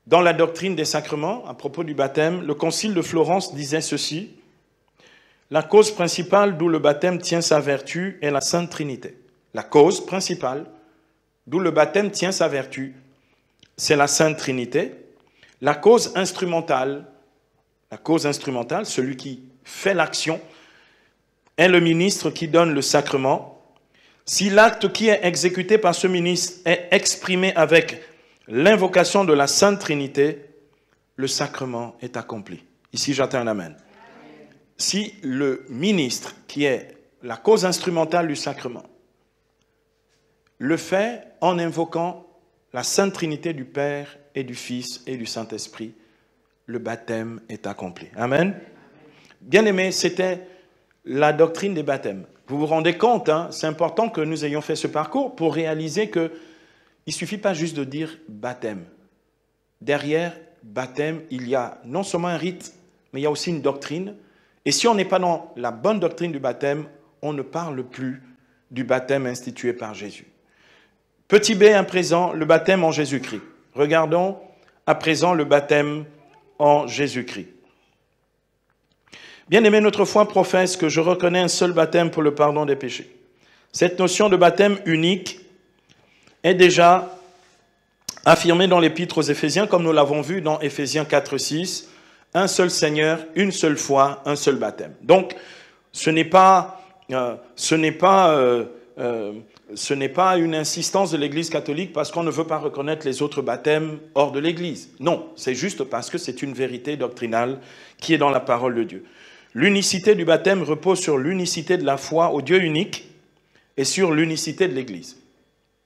dans la doctrine des sacrements, à propos du baptême, le concile de Florence disait ceci, « La cause principale d'où le baptême tient sa vertu est la Sainte Trinité. » La cause principale d'où le baptême tient sa vertu, c'est la Sainte Trinité. La cause instrumentale, celui qui fait l'action, est le ministre qui donne le sacrement. Si l'acte qui est exécuté par ce ministre est exprimé avec l'invocation de la Sainte Trinité, le sacrement est accompli. Ici, j'attends un amen. Si le ministre, qui est la cause instrumentale du sacrement, le fait en invoquant la Sainte Trinité du Père et du Fils et du Saint-Esprit, le baptême est accompli. Amen. Bien-aimés, c'était la doctrine des baptêmes. Vous vous rendez compte, hein, c'est important que nous ayons fait ce parcours pour réaliser qu'il ne suffit pas juste de dire baptême. Derrière baptême, il y a non seulement un rite, mais il y a aussi une doctrine. Et si on n'est pas dans la bonne doctrine du baptême, on ne parle plus du baptême institué par Jésus. Petit b à présent, le baptême en Jésus-Christ. Regardons à présent le baptême en Jésus-Christ. Bien-aimé, notre foi professe que je reconnais un seul baptême pour le pardon des péchés. Cette notion de baptême unique est déjà affirmée dans l'épître aux Éphésiens, comme nous l'avons vu dans Éphésiens 4, 6, un seul Seigneur, une seule foi, un seul baptême. Donc, ce n'est pas une insistance de l'Église catholique parce qu'on ne veut pas reconnaître les autres baptêmes hors de l'Église. Non, c'est juste parce que c'est une vérité doctrinale qui est dans la parole de Dieu. L'unicité du baptême repose sur l'unicité de la foi au Dieu unique et sur l'unicité de l'Église.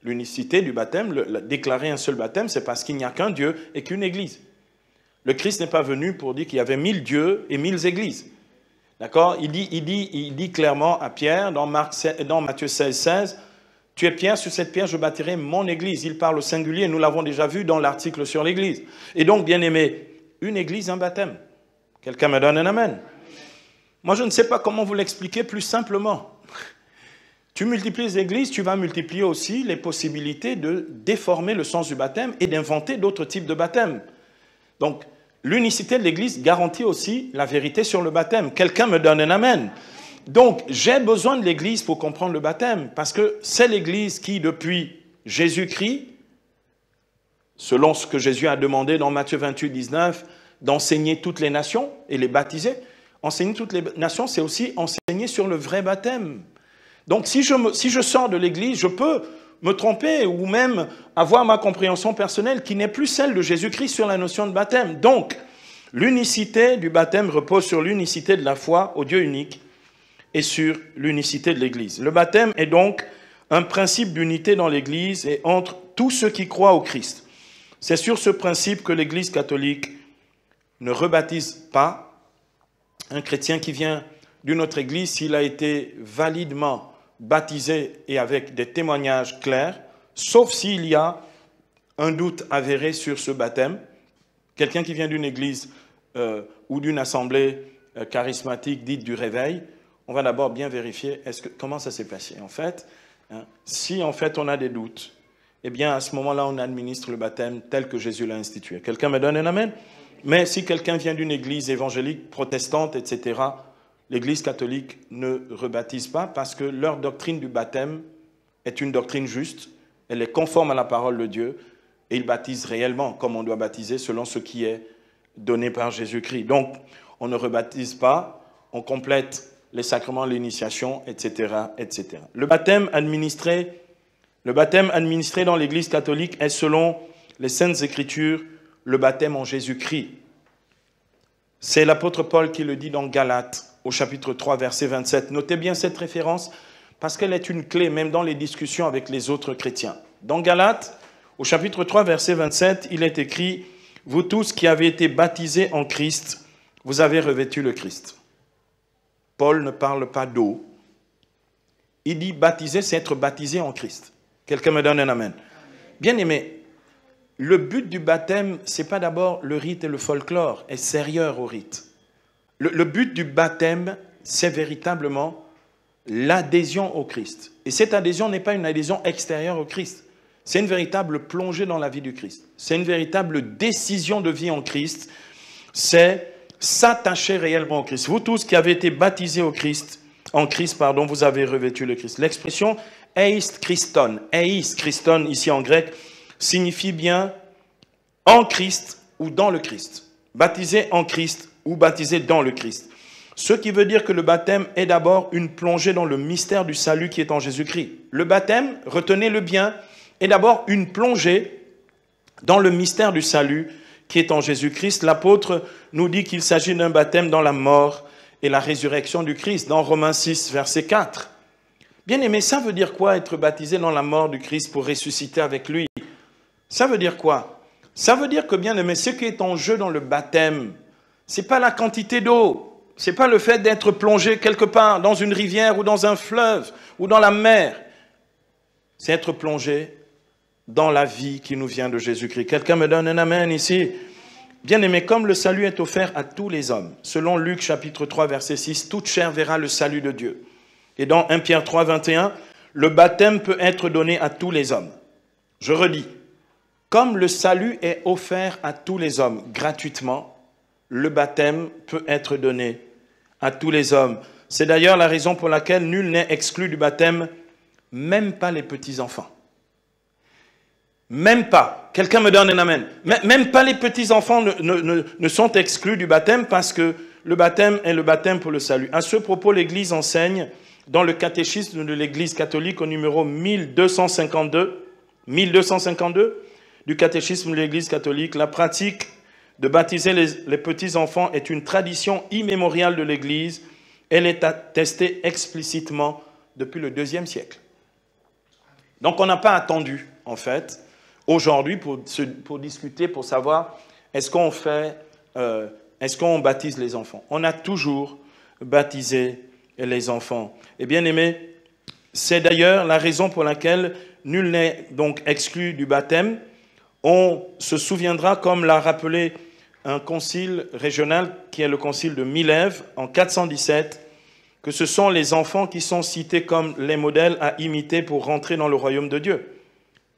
L'unicité du baptême, déclarer un seul baptême, c'est parce qu'il n'y a qu'un Dieu et qu'une Église. Le Christ n'est pas venu pour dire qu'il y avait 1000 dieux et 1000 églises. D'accord ? Il dit clairement à Pierre, dans Matthieu 16, 16, « Tu es Pierre, sur cette pierre je bâtirai mon église ». Il parle au singulier, nous l'avons déjà vu dans l'article sur l'église. Et donc, bien aimé, une église, un baptême. Quelqu'un me donne un amen. Moi, je ne sais pas comment vous l'expliquer plus simplement. Tu multiplies les églises, tu vas multiplier aussi les possibilités de déformer le sens du baptême et d'inventer d'autres types de baptêmes. Donc, l'unicité de l'Église garantit aussi la vérité sur le baptême. Quelqu'un me donne un amen. Donc, j'ai besoin de l'Église pour comprendre le baptême, parce que c'est l'Église qui, depuis Jésus-Christ, selon ce que Jésus a demandé dans Matthieu 28, 19, d'enseigner toutes les nations et les baptiser. Enseigner toutes les nations, c'est aussi enseigner sur le vrai baptême. Donc, si je sors de l'Église, je peux me tromper ou même avoir ma compréhension personnelle qui n'est plus celle de Jésus-Christ sur la notion de baptême. Donc, l'unicité du baptême repose sur l'unicité de la foi au Dieu unique et sur l'unicité de l'Église. Le baptême est donc un principe d'unité dans l'Église et entre tous ceux qui croient au Christ. C'est sur ce principe que l'Église catholique ne rebaptise pas un chrétien qui vient d'une autre Église s'il a été validement baptisé et avec des témoignages clairs, sauf s'il y a un doute avéré sur ce baptême. Quelqu'un qui vient d'une église ou d'une assemblée charismatique dite du réveil, on va d'abord bien vérifier comment ça s'est passé. En fait, si en fait on a des doutes, eh bien à ce moment-là on administre le baptême tel que Jésus l'a institué. Quelqu'un me donne un amen? Mais si quelqu'un vient d'une église évangélique, protestante, etc., l'Église catholique ne rebaptise pas parce que leur doctrine du baptême est une doctrine juste, elle est conforme à la parole de Dieu et ils baptisent réellement comme on doit baptiser selon ce qui est donné par Jésus-Christ. Donc, on ne rebaptise pas, on complète les sacrements de l'initiation, etc., etc. Le baptême administré dans l'Église catholique est selon les Saintes Écritures le baptême en Jésus-Christ. C'est l'apôtre Paul qui le dit dans Galates, au chapitre 3, verset 27. Notez bien cette référence parce qu'elle est une clé, même dans les discussions avec les autres chrétiens. Dans Galates, au chapitre 3, verset 27, il est écrit « Vous tous qui avez été baptisés en Christ, vous avez revêtu le Christ. » Paul ne parle pas d'eau. Il dit « baptiser », c'est être baptisé en Christ. Quelqu'un me donne un amen. Bien aimé, le but du baptême, ce n'est pas d'abord le rite et le folklore, extérieur au rite. Le but du baptême, c'est véritablement l'adhésion au Christ. Et cette adhésion n'est pas une adhésion extérieure au Christ. C'est une véritable plongée dans la vie du Christ. C'est une véritable décision de vie en Christ. C'est s'attacher réellement au Christ. Vous tous qui avez été baptisés en Christ, vous avez revêtu le Christ. L'expression « eis Christon », ici en grec, signifie bien « en Christ » ou « dans le Christ ». Baptisé en Christ ou baptisé dans le Christ. Ce qui veut dire que le baptême est d'abord une plongée dans le mystère du salut qui est en Jésus-Christ. Le baptême, retenez-le bien, est d'abord une plongée dans le mystère du salut qui est en Jésus-Christ. L'apôtre nous dit qu'il s'agit d'un baptême dans la mort et la résurrection du Christ, dans Romains 6, verset 4. Bien aimé, ça veut dire quoi être baptisé dans la mort du Christ pour ressusciter avec lui? Ça veut dire quoi? Ça veut dire que, bien aimé, ce qui est en jeu dans le baptême, ce n'est pas la quantité d'eau, ce n'est pas le fait d'être plongé quelque part dans une rivière ou dans un fleuve ou dans la mer. C'est être plongé dans la vie qui nous vient de Jésus-Christ. Quelqu'un me donne un amen ici? Bien aimé, comme le salut est offert à tous les hommes, selon Luc chapitre 3 verset 6, toute chair verra le salut de Dieu. Et dans 1 Pierre 3 21, le baptême peut être donné à tous les hommes. Je redis, comme le salut est offert à tous les hommes gratuitement, le baptême peut être donné à tous les hommes. C'est d'ailleurs la raison pour laquelle nul n'est exclu du baptême, même pas les petits-enfants. Même pas. Quelqu'un me donne un amen. Même pas les petits-enfants ne sont exclus du baptême parce que le baptême est le baptême pour le salut. À ce propos, l'Église enseigne dans le catéchisme de l'Église catholique au numéro 1252 du catéchisme de l'Église catholique, la pratique de baptiser les petits-enfants est une tradition immémoriale de l'Église. Elle est attestée explicitement depuis le IIe siècle. Donc on n'a pas attendu, en fait, aujourd'hui pour discuter, pour savoir est-ce qu'on baptise les enfants. On a toujours baptisé les enfants. Et bien aimé, c'est d'ailleurs la raison pour laquelle nul n'est donc exclu du baptême. On se souviendra, comme l'a rappelé un concile régional qui est le concile de Milève en 417, que ce sont les enfants qui sont cités comme les modèles à imiter pour rentrer dans le royaume de Dieu.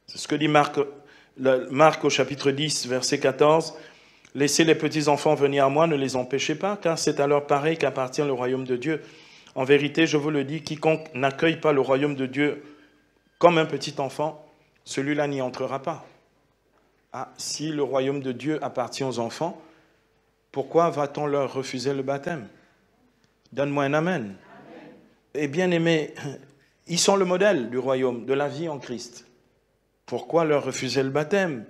C'est ce que dit Marc au chapitre 10, verset 14. « Laissez les petits-enfants venir à moi, ne les empêchez pas, car c'est à leur pareil qu'appartient le royaume de Dieu. En vérité, je vous le dis, quiconque n'accueille pas le royaume de Dieu comme un petit enfant, celui-là n'y entrera pas. » Ah, si le royaume de Dieu appartient aux enfants, pourquoi va-t-on leur refuser le baptême? Donne-moi un amen. Amen. Et bien aimé, ils sont le modèle du royaume, de la vie en Christ. Pourquoi leur refuser le baptême?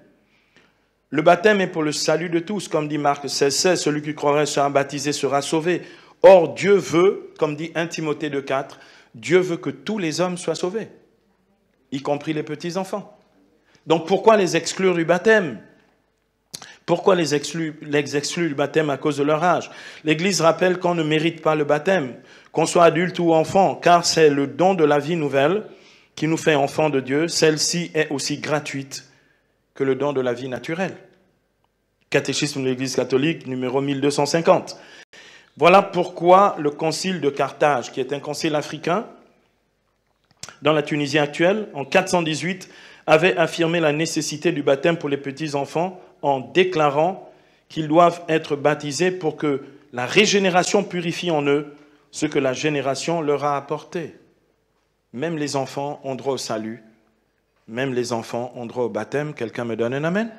Le baptême est pour le salut de tous, comme dit Marc 16, celui qui croirait sera baptisé sera sauvé. Or, Dieu veut, comme dit 1 Timothée 2,4, Dieu veut que tous les hommes soient sauvés, y compris les petits-enfants. Donc pourquoi les exclure du baptême? Pourquoi les exclure du baptême à cause de leur âge? L'Église rappelle qu'on ne mérite pas le baptême, qu'on soit adulte ou enfant, car c'est le don de la vie nouvelle qui nous fait enfants de Dieu. Celle-ci est aussi gratuite que le don de la vie naturelle. Catéchisme de l'Église catholique, numéro 1250. Voilà pourquoi le concile de Carthage, qui est un concile africain dans la Tunisie actuelle, en 418, avait affirmé la nécessité du baptême pour les petits-enfants en déclarant qu'ils doivent être baptisés pour que la régénération purifie en eux ce que la génération leur a apporté. Même les enfants ont droit au salut. Même les enfants ont droit au baptême. Quelqu'un me donne un amen?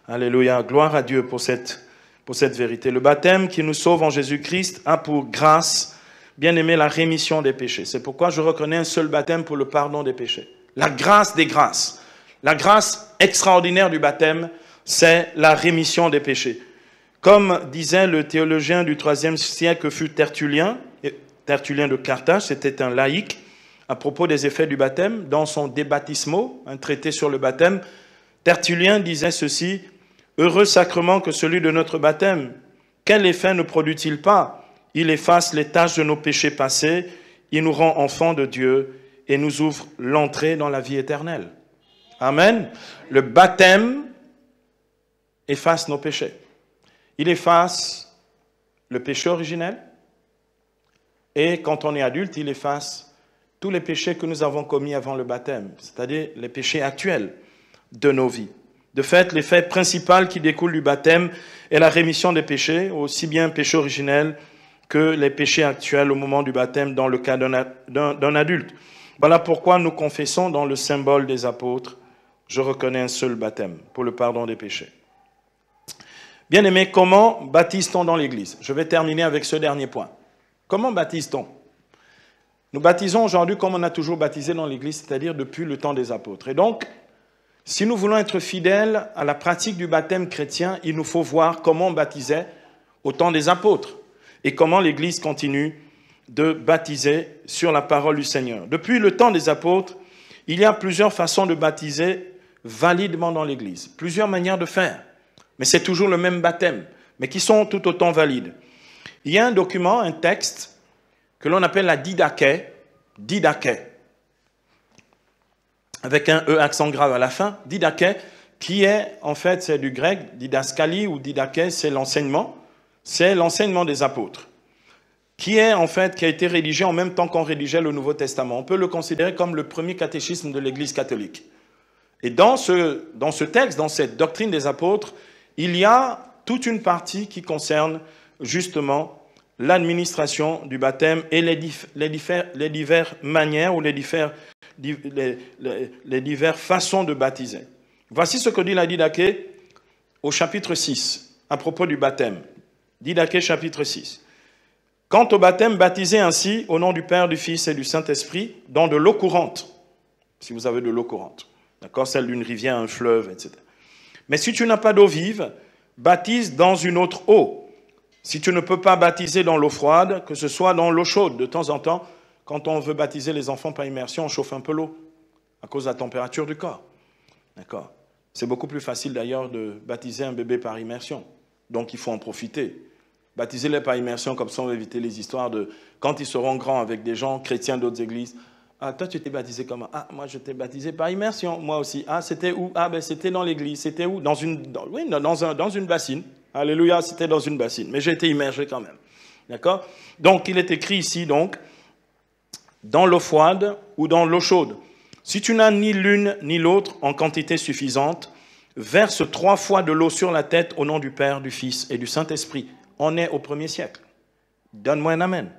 Alléluia. Gloire à Dieu pour cette vérité. Le baptême qui nous sauve en Jésus-Christ a pour grâce, bien aimé, la rémission des péchés. C'est pourquoi je reconnais un seul baptême pour le pardon des péchés. La grâce des grâces. La grâce extraordinaire du baptême, c'est la rémission des péchés. Comme disait le théologien du IIIe siècle que fut Tertullien de Carthage, c'était un laïc, à propos des effets du baptême, dans son De Baptismo, un traité sur le baptême, Tertullien disait ceci: « Heureux sacrement que celui de notre baptême, quel effet ne produit-il pas? Il efface les taches de nos péchés passés, il nous rend enfants de Dieu et nous ouvre l'entrée dans la vie éternelle. » Amen. Le baptême efface nos péchés. Il efface le péché originel et quand on est adulte, il efface tous les péchés que nous avons commis avant le baptême, c'est-à-dire les péchés actuels de nos vies. De fait, l'effet principal qui découle du baptême est la rémission des péchés, aussi bien péché originel que les péchés actuels au moment du baptême dans le cas d'un adulte. Voilà pourquoi nous confessons dans le symbole des apôtres: je reconnais un seul baptême pour le pardon des péchés. Bien-aimés, comment baptise-t-on dans l'Église? Je vais terminer avec ce dernier point. Comment baptise-t-on? Nous baptisons aujourd'hui comme on a toujours baptisé dans l'Église, c'est-à-dire depuis le temps des apôtres. Et donc, si nous voulons être fidèles à la pratique du baptême chrétien, il nous faut voir comment on baptisait au temps des apôtres et comment l'Église continue de baptiser sur la parole du Seigneur. Depuis le temps des apôtres, il y a plusieurs façons de baptiser validement dans l'Église. Plusieurs manières de faire, mais c'est toujours le même baptême, mais qui sont tout autant valides. Il y a un document, un texte, que l'on appelle la didaché, avec un E accent grave à la fin, didaché, qui est, en fait, c'est du grec, didaskali ou didaché, c'est l'enseignement des apôtres, qui est, en fait, qui a été rédigé en même temps qu'on rédigeait le Nouveau Testament. On peut le considérer comme le premier catéchisme de l'Église catholique. Et dans ce texte, dans cette doctrine des apôtres, il y a toute une partie qui concerne justement l'administration du baptême et les diverses manières ou les diverses façons de baptiser. Voici ce que dit la didaché au chapitre 6, à propos du baptême. Didaché chapitre 6. Quant au baptême, baptisé ainsi au nom du Père, du Fils et du Saint-Esprit, dans de l'eau courante, si vous avez de l'eau courante, d'accord, celle d'une rivière, un fleuve, etc. Mais si tu n'as pas d'eau vive, baptise dans une autre eau. Si tu ne peux pas baptiser dans l'eau froide, que ce soit dans l'eau chaude. De temps en temps, quand on veut baptiser les enfants par immersion, on chauffe un peu l'eau, à cause de la température du corps. D'accord. C'est beaucoup plus facile d'ailleurs de baptiser un bébé par immersion. Donc il faut en profiter. Baptisez-les par immersion, comme ça on va éviter les histoires de quand ils seront grands avec des gens chrétiens d'autres églises. Ah, toi tu t'es baptisé comment? Ah, moi je t'ai baptisé par immersion, moi aussi. Ah, c'était où? Ah, ben c'était dans l'église. C'était où? Dans une bassine. Alléluia, c'était dans une bassine. Mais j'ai été immergé quand même. D'accord? Donc il est écrit ici, donc, dans l'eau froide ou dans l'eau chaude. Si tu n'as ni l'une ni l'autre en quantité suffisante, verse 3 fois de l'eau sur la tête au nom du Père, du Fils et du Saint-Esprit. On est au 1er siècle. Donne-moi un amen.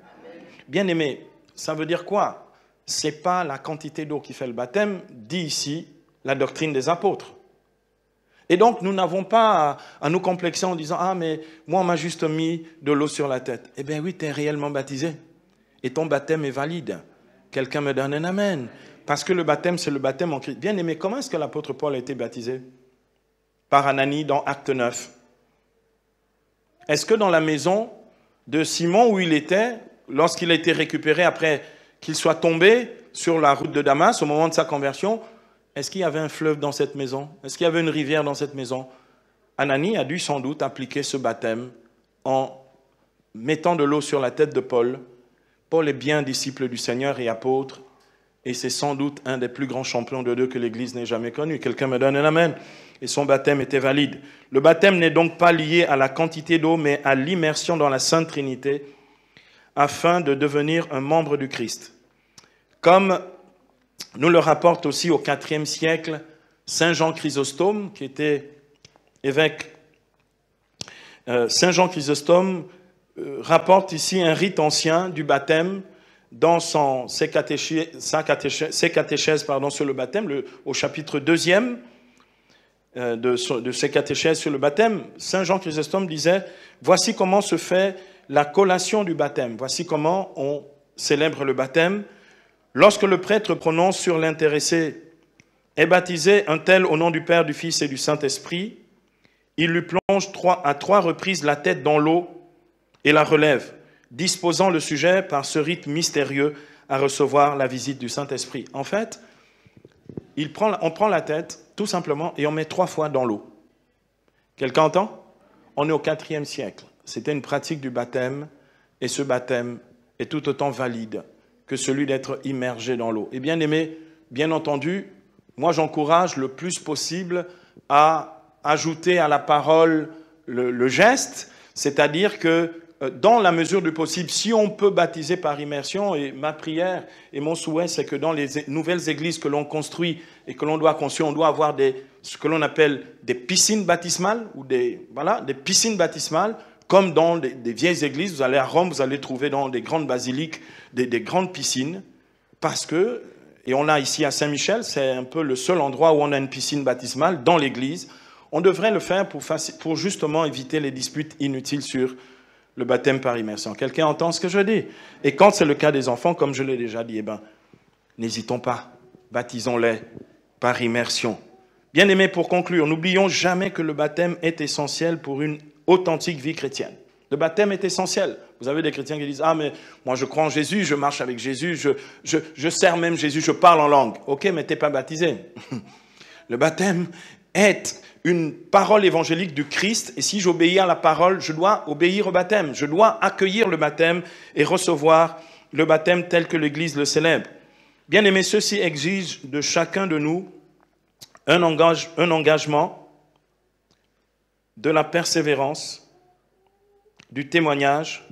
Bien-aimé, ça veut dire quoi? Ce n'est pas la quantité d'eau qui fait le baptême, dit ici la doctrine des apôtres. Et donc, nous n'avons pas à nous complexer en disant « Ah, mais moi, on m'a juste mis de l'eau sur la tête. » Eh bien oui, tu es réellement baptisé. Et ton baptême est valide. Quelqu'un me donne un amen. Parce que le baptême, c'est le baptême en Christ. Bien aimé, comment est-ce que l'apôtre Paul a été baptisé? Par Ananie dans Acte 9. Est-ce que dans la maison de Simon où il était, lorsqu'il a été récupéré après qu'il soit tombé sur la route de Damas, au moment de sa conversion, est-ce qu'il y avait un fleuve dans cette maison? Est-ce qu'il y avait une rivière dans cette maison? Ananie a dû sans doute appliquer ce baptême en mettant de l'eau sur la tête de Paul. Paul est bien disciple du Seigneur et apôtre, et c'est sans doute un des plus grands champions de Dieu que l'Église n'ait jamais connu. Quelqu'un me donne un amen. Et son baptême était valide. Le baptême n'est donc pas lié à la quantité d'eau, mais à l'immersion dans la Sainte Trinité, afin de devenir un membre du Christ. Comme nous le rapporte aussi au IVe siècle Saint Jean Chrysostome, qui était évêque. Saint Jean Chrysostome rapporte ici un rite ancien du baptême dans ses catéchèses sur le baptême, au chapitre 2e de ses catéchèses sur le baptême. Saint Jean Chrysostome disait « Voici comment se fait la collation du baptême. Voici comment on célèbre le baptême. Lorsque le prêtre prononce sur l'intéressé « Est baptisé un tel au nom du Père, du Fils et du Saint-Esprit », il lui plonge à 3 reprises la tête dans l'eau et la relève, disposant le sujet par ce rite mystérieux à recevoir la visite du Saint-Esprit. En fait, on prend la tête, tout simplement, et on met 3 fois dans l'eau. Quelqu'un entend? On est au IVe siècle. C'était une pratique du baptême, et ce baptême est tout autant valide que celui d'être immergé dans l'eau. Et bien aimé, bien entendu, moi j'encourage le plus possible à ajouter à la parole le geste, c'est-à-dire que dans la mesure du possible, si on peut baptiser par immersion, et ma prière et mon souhait, c'est que dans les nouvelles églises que l'on construit et que l'on doit construire, on doit avoir ce que l'on appelle des piscines baptismales, ou des piscines baptismales, comme dans des vieilles églises. Vous allez à Rome, vous allez trouver dans des grandes basiliques des grandes piscines, parce que, et on l'a ici à Saint-Michel, c'est un peu le seul endroit où on a une piscine baptismale dans l'église. On devrait le faire pour justement éviter les disputes inutiles sur le baptême par immersion. Quelqu'un entend ce que je dis? Et quand c'est le cas des enfants, comme je l'ai déjà dit, n'hésitons pas, baptisons-les par immersion. Bien aimés, pour conclure, n'oublions jamais que le baptême est essentiel pour une authentique vie chrétienne. Le baptême est essentiel. Vous avez des chrétiens qui disent « Ah, mais moi je crois en Jésus, je marche avec Jésus, je sers même Jésus, je parle en langue. » Ok, mais tu n'es pas baptisé. Le baptême est une parole évangélique du Christ. Et si j'obéis à la parole, je dois obéir au baptême. Je dois accueillir le baptême et recevoir le baptême tel que l'Église le célèbre. Bien aimé, ceci exige de chacun de nous un engagement, de la persévérance, du témoignage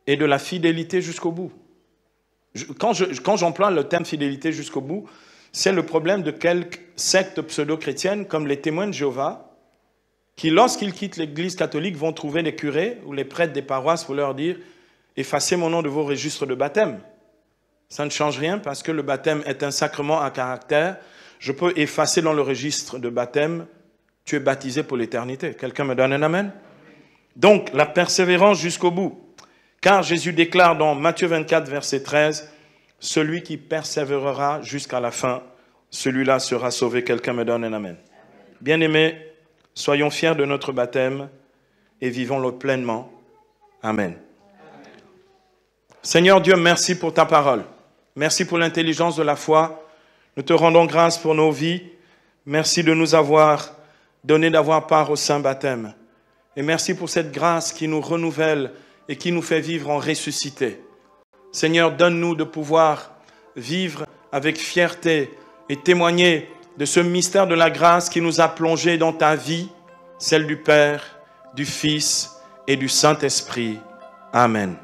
et de la fidélité jusqu'au bout. Quand j'emploie le terme fidélité jusqu'au bout, c'est le problème de quelques sectes pseudo-chrétiennes comme les témoins de Jéhovah, qui lorsqu'ils quittent l'église catholique vont trouver les curés ou les prêtres des paroisses pour leur dire « Effacez mon nom de vos registres de baptême ». Ça ne change rien parce que le baptême est un sacrement à caractère. Je peux effacer dans le registre de baptême, tu es baptisé pour l'éternité. Quelqu'un me donne un amen? Donc, la persévérance jusqu'au bout. Car Jésus déclare dans Matthieu 24, verset 13, « Celui qui persévérera jusqu'à la fin, celui-là sera sauvé. » Quelqu'un me donne un amen. Bien-aimés, soyons fiers de notre baptême et vivons-le pleinement. Amen. Seigneur Dieu, merci pour ta parole. Merci pour l'intelligence de la foi. Nous te rendons grâce pour nos vies. Merci de nous avoir donné d'avoir part au saint baptême. Et merci pour cette grâce qui nous renouvelle et qui nous fait vivre en ressuscité. Seigneur, donne-nous de pouvoir vivre avec fierté et témoigner de ce mystère de la grâce qui nous a plongés dans ta vie, celle du Père, du Fils et du Saint-Esprit. Amen.